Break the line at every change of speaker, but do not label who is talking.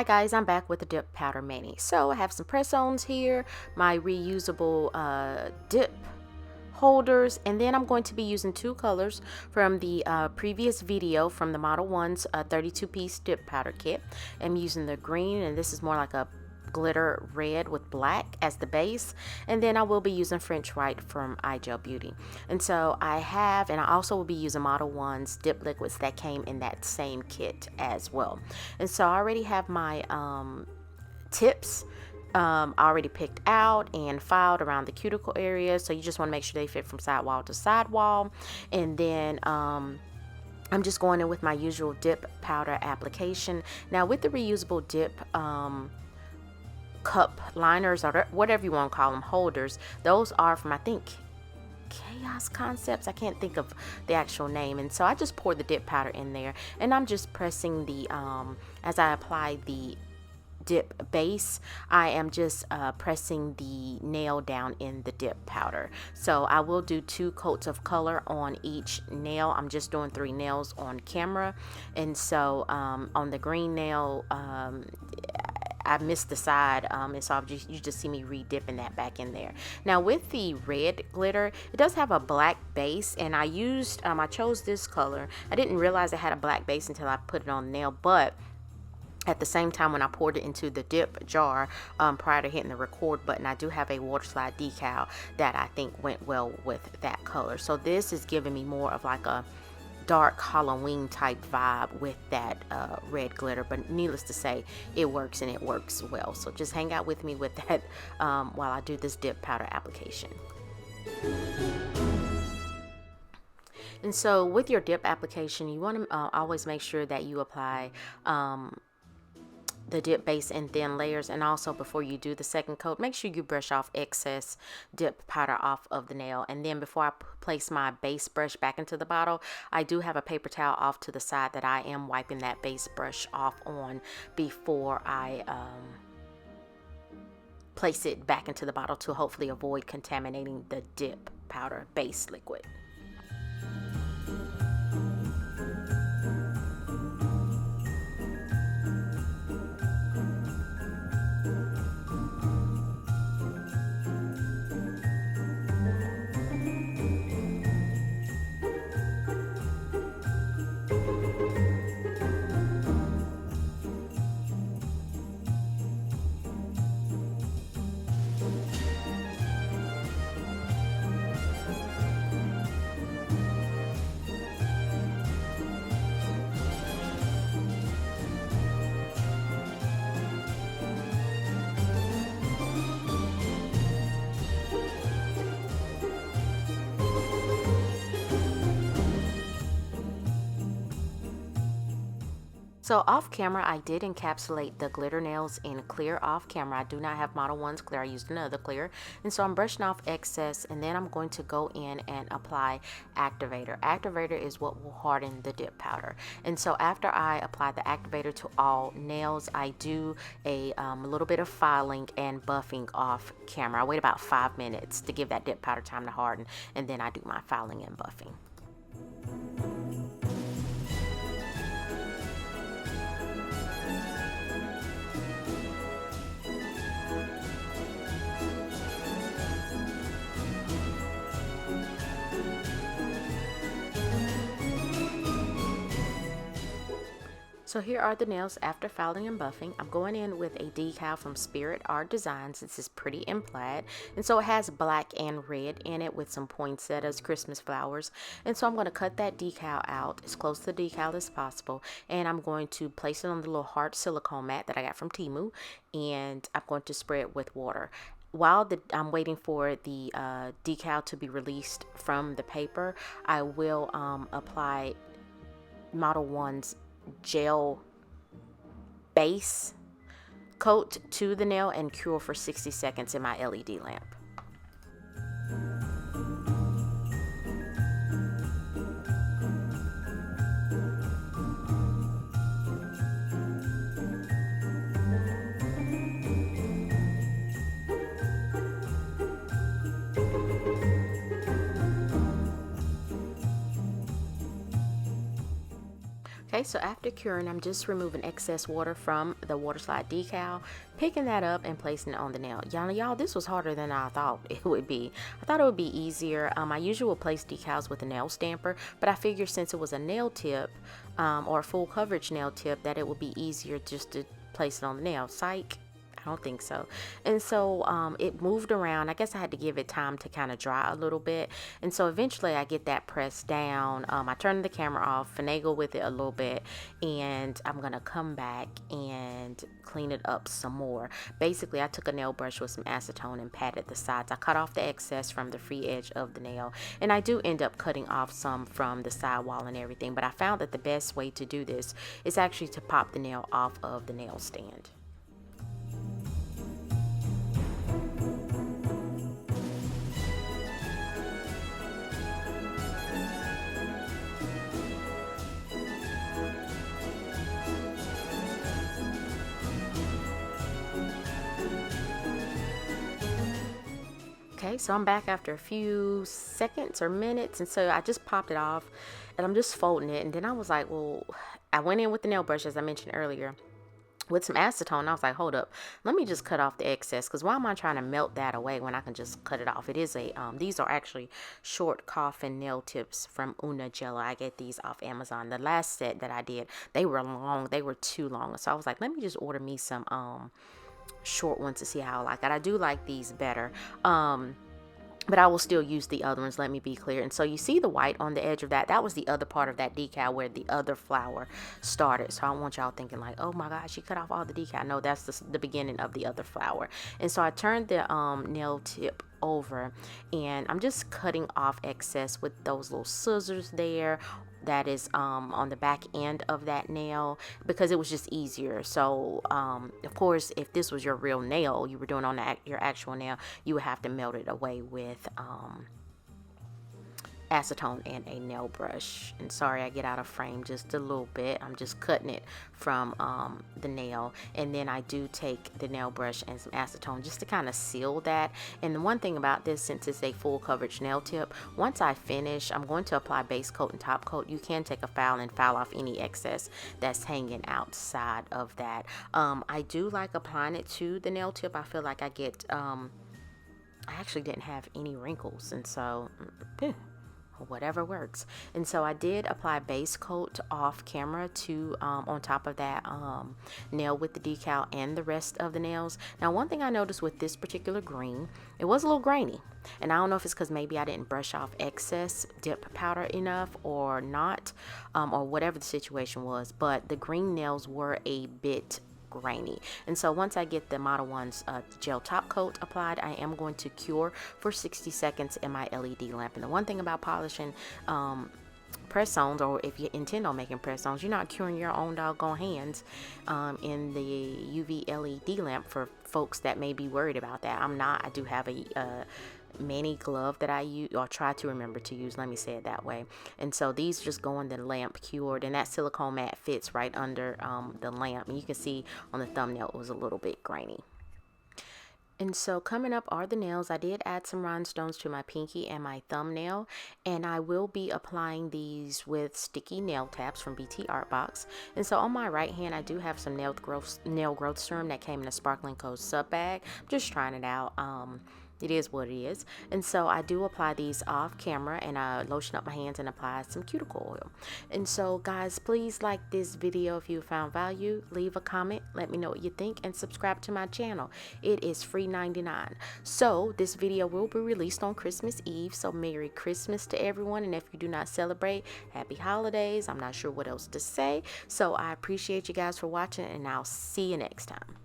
Hi guys, I'm back with the dip powder mani. So I have some press-ons here, my reusable dip holders, and then I'm going to be using two colors from the previous video from the Model Ones 32-piece dip powder kit. I'm using the green, and this is more like a glitter red with black as the base, and then I will be using French White from 𝑻𝒊𝒔𝒉. And so I also will be using Model Ones dip liquids that came in that same kit as well. And so I already have my tips already picked out and filed around the cuticle area, so you just want to make sure they fit from sidewall to sidewall. And then I'm just going in with my usual dip powder application. Now with the reusable dip cup liners, or whatever you want to call them, holders, those are from, I think, Chaos Concepts. I can't think of the actual name. And so I just pour the dip powder in there, and I'm just pressing the as I apply the dip base, I am just pressing the nail down in the dip powder. So I will do 2 coats of color on each nail. I'm just doing 3 nails on camera, and so on the green nail, I missed the side, and so you just see me re-dipping that back in there. Now with the red glitter, it does have a black base, and I chose this color. I didn't realize it had a black base until I put it on the nail, but at the same time, when I poured it into the dip jar prior to hitting the record button, I do have a Waterslide decal that I think went well with that color. So this is giving me more of like a dark Halloween type vibe with that red glitter, but needless to say, it works, and it works well. So just hang out with me with that while I do this dip powder application. And so with your dip application, you want to always make sure that you apply the dip base in thin layers, and also before you do the second coat, make sure you brush off excess dip powder off of the nail. And then before I place my base brush back into the bottle, I do have a paper towel off to the side that I am wiping that base brush off on before I place it back into the bottle, to hopefully avoid contaminating the dip powder base liquid. So off camera, I did encapsulate the glitter nails in clear off camera. I do not have Model Ones clear. I used another clear. And so I'm brushing off excess, and then I'm going to go in and apply activator. Activator is what will harden the dip powder. And so after I apply the activator to all nails, I do a little bit of filing and buffing off camera. I wait about 5 minutes to give that dip powder time to harden, and then I do my filing and buffing. So here are the nails after filing and buffing. I'm going in with a decal from Spirit Art Designs. This is pretty in plaid, and so it has black and red in it with some poinsettias, Christmas flowers. And so I'm going to cut that decal out as close to the decal as possible, and I'm going to place it on the little heart silicone mat that I got from Temu, and I'm going to spray it with water. While I'm waiting for the decal to be released from the paper, I will apply Model One's gel base coat to the nail and cure for 60 seconds in my LED lamp. Okay, so after curing, I'm just removing excess water from the Waterslide decal, picking that up and placing it on the nail. Y'all, this was harder than I thought it would be. I thought it would be easier. I usually place decals with a nail stamper, but I figured since it was a nail tip or a full coverage nail tip that it would be easier just to place it on the nail. Psych. I don't think so. And so it moved around. I guess I had to give it time to kind of dry a little bit. And so eventually I get that pressed down. I turn the camera off, finagle with it a little bit, and I'm going to come back and clean it up some more. Basically, I took a nail brush with some acetone and patted the sides. I cut off the excess from the free edge of the nail. And I do end up cutting off some from the sidewall and everything. But I found that the best way to do this is actually to pop the nail off of the nail stand. Okay, so I'm back after a few seconds or minutes, and so I just popped it off and I'm just folding it. And then I was like, well, I went in with the nail brush, as I mentioned earlier, with some acetone. I was like, hold up, let me just cut off the excess, because why am I trying to melt that away when I can just cut it off? It is a these are actually short coffin nail tips from 𝑻𝒊𝒔𝒉. I get these off Amazon. The last set that I did, they were long, they were too long, so I was like, let me just order me some short ones to see how I like it. I do like these better, but I will still use the other ones, let me be clear. And so you see the white on the edge of that, that was the other part of that decal where the other flower started. So I don't want y'all thinking like, oh my gosh, she cut off all the decal. No, that's the beginning of the other flower. And so I turned the nail tip over and I'm just cutting off excess with those little scissors there that is on the back end of that nail, because it was just easier. So of course, if this was your real nail, you were doing on your actual nail, you would have to melt it away with acetone and a nail brush. And sorry I get out of frame just a little bit, I'm just cutting it from the nail, and then I do take the nail brush and some acetone just to kind of seal that. And the one thing about this, since it's a full coverage nail tip, once I finish, I'm going to apply base coat and top coat. You can take a file and file off any excess that's hanging outside of that. I do like applying it to the nail tip. I feel like I get I actually didn't have any wrinkles, and so whatever works. And so I did apply base coat off camera to on top of that nail with the decal and the rest of the nails. Now, one thing I noticed with this particular green, it was a little grainy, and I don't know if it's because maybe I didn't brush off excess dip powder enough or not, or whatever the situation was, but the green nails were a bit grainy. And so once I get the modelones gel top coat applied, I am going to cure for 60 seconds in my LED lamp. And the one thing about polishing press-ons, or if you intend on making press-ons, you're not curing your own doggone hands in the UV LED lamp. For folks that may be worried about that, I'm not. I do have a mani glove that I use, or try to remember to use, let me say it that way. And so these just go in the lamp cured, and that silicone mat fits right under the lamp, and you can see on the thumbnail it was a little bit grainy. And so coming up are the nails. I did add some rhinestones to my pinky and my thumbnail, and I will be applying these with sticky nail tabs from BT Art Box. And so on my right hand, I do have some nail growth serum that came in a Sparkling Coast sub bag. I'm just trying it out. It is what it is. And so I do apply these off camera, and I lotion up my hands and apply some cuticle oil. And so guys, please like this video if you found value. Leave a comment, let me know what you think, and subscribe to my channel. It is free 99. So this video will be released on Christmas Eve, so Merry Christmas to everyone. And if you do not celebrate, happy holidays. I'm not sure what else to say. So I appreciate you guys for watching, and I'll see you next time.